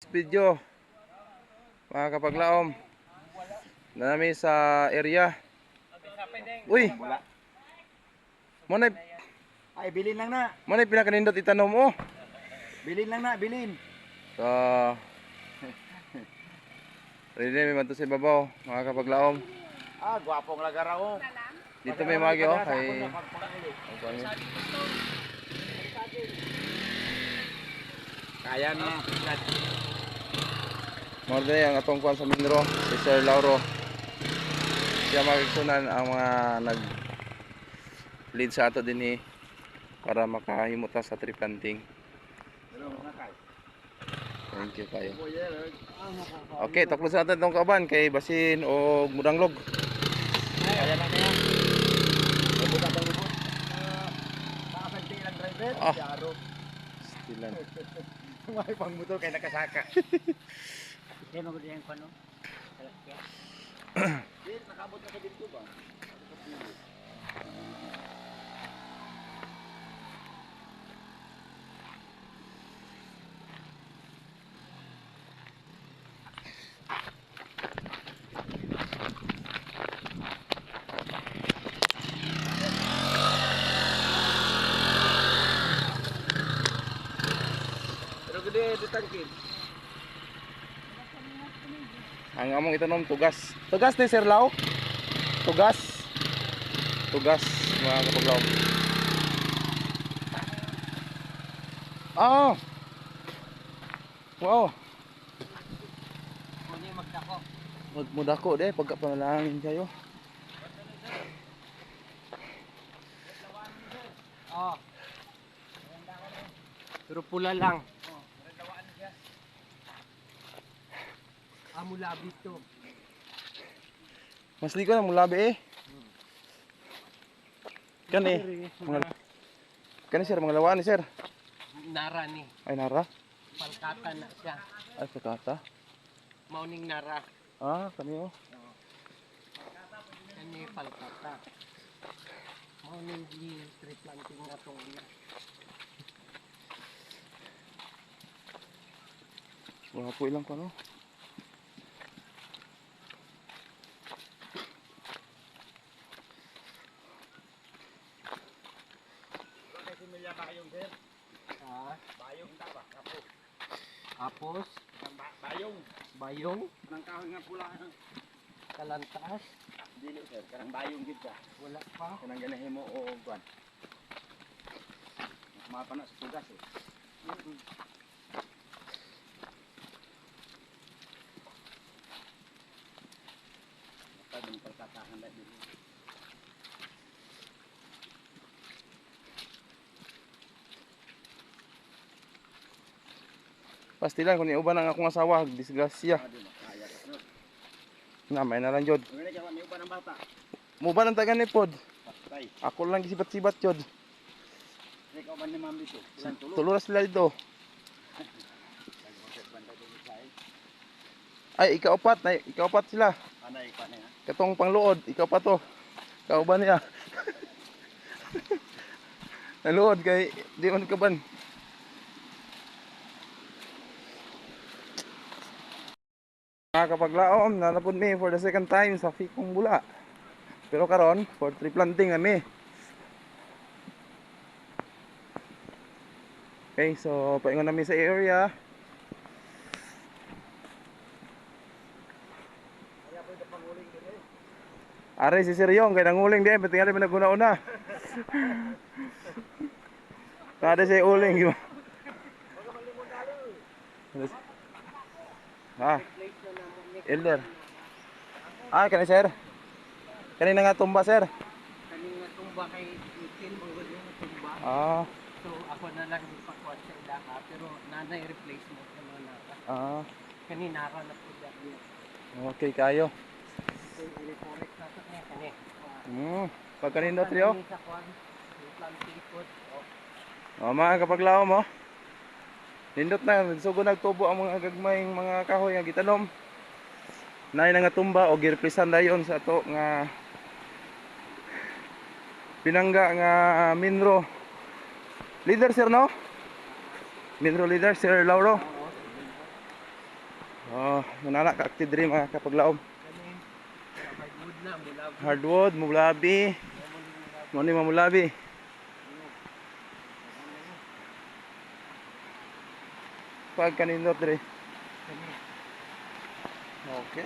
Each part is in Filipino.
video mga kapaglaom na namin sa area. Uy, manay Ay, bilin lang na. pinakanindot itanom mo. Bilin lang na, bilin. So, ready may manto sa ibabaw mga kapaglaom. Ah, gwapong lagara ko. Dito may magi oh kay kaya na. Morde ang atong kuan sa Minro, si Sir Lauro. Siya magigsunan ang mga nag lead sa ato din para makahimota sa tree planting. Thank you kayo. Okay, taklo sa atin itong kauban kay basin o mudanglog. Kaya na kaya. Buka pang libot. Nakasagti lang driver. Yaro. Stilan. May pang motor kay nakasaka. Kaya mo din ko no. Nakabot na sa dito ba? Pero gede ditangkin. Ang among itanom tugas. Tugas ni Sir Lau. Tugas. Tugas mga kapaglaw. Ah. Wow. Kuno magdako. Magmudako de pagka panalangin kayo. Oh. Pero pula lang. Amo labit to. Mas liko na mulabi Kani. Kani sir mga lawaan ni sir. Nara ni. Ay nara. Palkata na siya. Ay sakata. Mauning nara. Ah, kani oh. Kani palkata. Mauning di tree planting na to. Wala po ilang ko no. Similya bayong sir. Ah, Bayong taba, kapo. apos, Bayong. bayong, Nang kahoy nga pula. kalantas, Dili sir, karang bayong gid ka. wala pa. Kanang ganahin mo o kuan. Mapa na sa tugas eh. Mapa din pagkatahan na din. Pastilan kun uban ang akong asawa, disgrasya. Adi makaya ka no. Na may na lang jud. Ngani ka may uban ang bata. Muban ang taga ni pod. Patay. Ako lang gisibat-sibat jud. Ikaw man ni ma'am dito. Ilang tulo. Tulo na sila dito. Banda din sa ay. Ay ikaupat sila. Anay pa na. Katong pangluod, ikaw pa to. Kauban niya. Naluod kay di man kaban. Mga kapaglaom, nanapod mi for the second time sa Fikong Bula. Pero karon for tree planting kami. Okay, so paingon namin sa area. Are si Sir Yong kay nanguling di, pati nga man naguna-una. Kada siya uling, di ba? Ah, elder. Ah, kani sir. Kani na nga tumba sir. Kani nga tumba kay itin mong yung tumba. Ah, So ako na lang ipakuan sa ilaha pero nanay replacement naman nara. ah, Kani nara na po dyan. okay kayo. So i-correct na to niya kani. Pagkanindot riyo. Kani sa kuan, yung planting food. Oh, mga kapaglaom mo. Nindot na, sugo nagtubo ang mga gagmayng mga kahoy nga gitanom. Nay na nga tumba o gireplasan dayon sa to nga pinangga nga Minro. Leader sir no? Minro leader Sir Lauro. Oh, manana ka active diri mga kapaglaom. Kani, hardwood na, mula. Hardwood, mulabi. Mo ni mamulabi. Pag kanindot diri. Kani, Okay.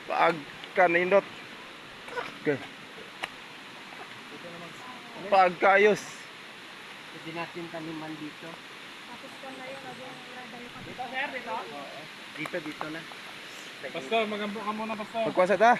Pag kanindot. Okay. Pagkayos. pwede natin taniman dito. Tapos ko na yung lagyan ng Dito, sir, dito? Dito na. Pastor, magambo ka muna, Pastor. Pagkwasa ta.